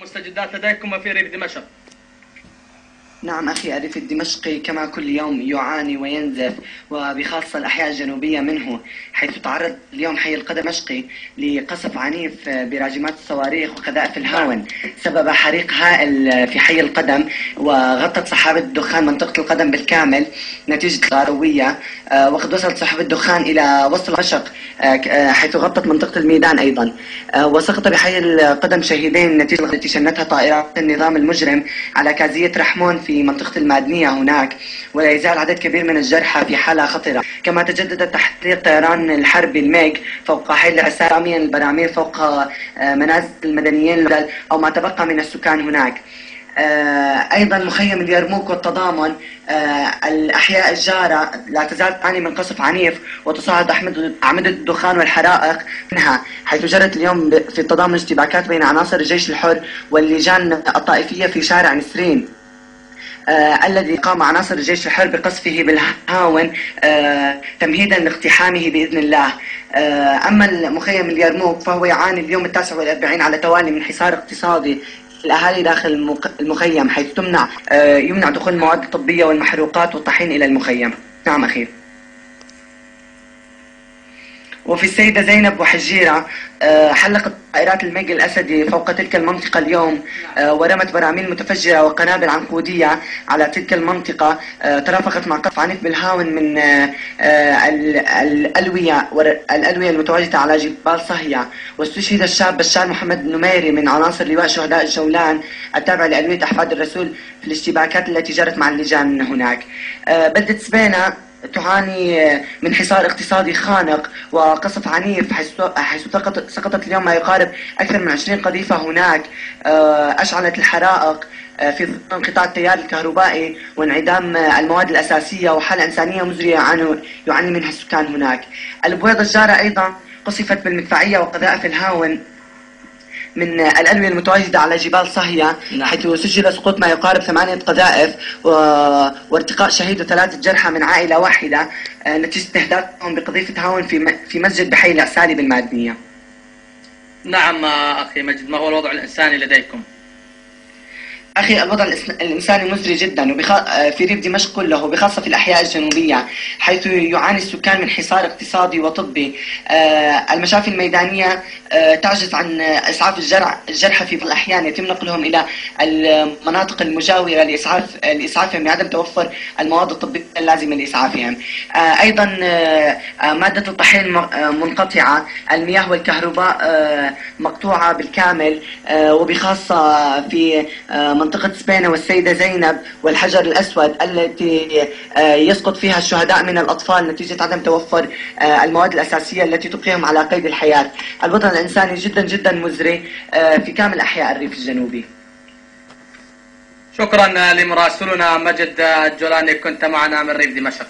المستجدات لديكم وفي ريف دمشق؟ نعم أخي، الريف الدمشقي كما كل يوم يعاني وينزف، وبخاصة الأحياء الجنوبية منه، حيث تعرض اليوم حي القدم دمشقي لقصف عنيف براجمات الصواريخ وقذائف الهاون سبب حريق هائل في حي القدم، وغطت سحابة الدخان منطقة القدم بالكامل نتيجة الغروية. وقد وصلت سحابة الدخان إلى وسط دمشق حيث غطت منطقة الميدان أيضا. وسقط بحي القدم شهيدين نتيجة التي شنتها طائرات النظام المجرم على كازية رحمون في منطقة المادنية هناك، ولا يزال عدد كبير من الجرحى في حالة خطرة. كما تجدد تحريق طيران الحرب الميج فوق حي العسار راميا البراميل فوق منازل المدنيين أو ما تبقى من السكان هناك. أيضا مخيم اليرموك والتضامن، الأحياء الجارة لا تزال تعاني من قصف عنيف وتصاعد أعمدة الدخان والحرائق منها، حيث جرت اليوم في التضامن اشتباكات بين عناصر الجيش الحر واللجان الطائفية في شارع نسرين، الذي قام عناصر الجيش الحر بقصفه بالهاون تمهيدا لاقتحامه بإذن الله. أما المخيم اليرموك فهو يعاني اليوم 49 على توالي من حصار اقتصادي الأهالي داخل المخيم، حيث يمنع دخول المواد الطبية والمحروقات والطحين إلى المخيم. نعم أخي. وفي السيدة زينب وحجيرة حلقت طائرات الميج الأسدي فوق تلك المنطقة اليوم، ورمت براميل متفجرة وقنابل عنقودية على تلك المنطقة، ترافقت مع قصف عنيف بالهاون من الألوية المتواجدة على جبال صهية. واستشهد الشاب بشار محمد النميري من عناصر لواء شهداء الجولان التابع لألوية أحفاد الرسول في الاشتباكات التي جرت مع اللجان هناك. بلدة سبينة تعاني من حصار اقتصادي خانق وقصف عنيف، حيث سقطت اليوم ما يقارب أكثر من 20 قذيفة هناك، أشعلت الحرائق في انقطاع التيار الكهربائي وانعدام المواد الأساسية وحالة إنسانية مزرية يعاني منها السكان هناك. البويضة الجارة أيضا قصفت بالمدفعية وقذائف الهاون من الألوية المتواجدة على جبال صهية، حيث سجل سقوط ما يقارب 8 قذائف وارتقاء شهيد و3 جرحى من عائلة واحدة نتيجة استهدافهم بقذيفة هاون في مسجد بحي العسالي بالمادنية. نعم أخي مجد، ما هو الوضع الإنساني لديكم؟ أخي، الوضع الإنساني مزري جدا في ريف دمشق كله، وبخاصة في الأحياء الجنوبية، حيث يعاني السكان من حصار اقتصادي وطبي. المشافي الميدانية تعجز عن إسعاف الجرحى في بعض الأحيان، يتم نقلهم إلى المناطق المجاورة لإسعافهم لعدم توفر المواد الطبية اللازمة لإسعافهم. أيضا مادة الطحين منقطعة، المياه والكهرباء مقطوعة بالكامل، وبخاصة في منطقة سبينة والسيدة زينب والحجر الأسود التي يسقط فيها الشهداء من الأطفال نتيجة عدم توفر المواد الأساسية التي تبقيهم على قيد الحياة. الوضع الإنساني جدا جدا مزري في كامل أحياء الريف الجنوبي. شكرا لمراسلنا مجد الجولاني، كنت معنا من ريف دمشق.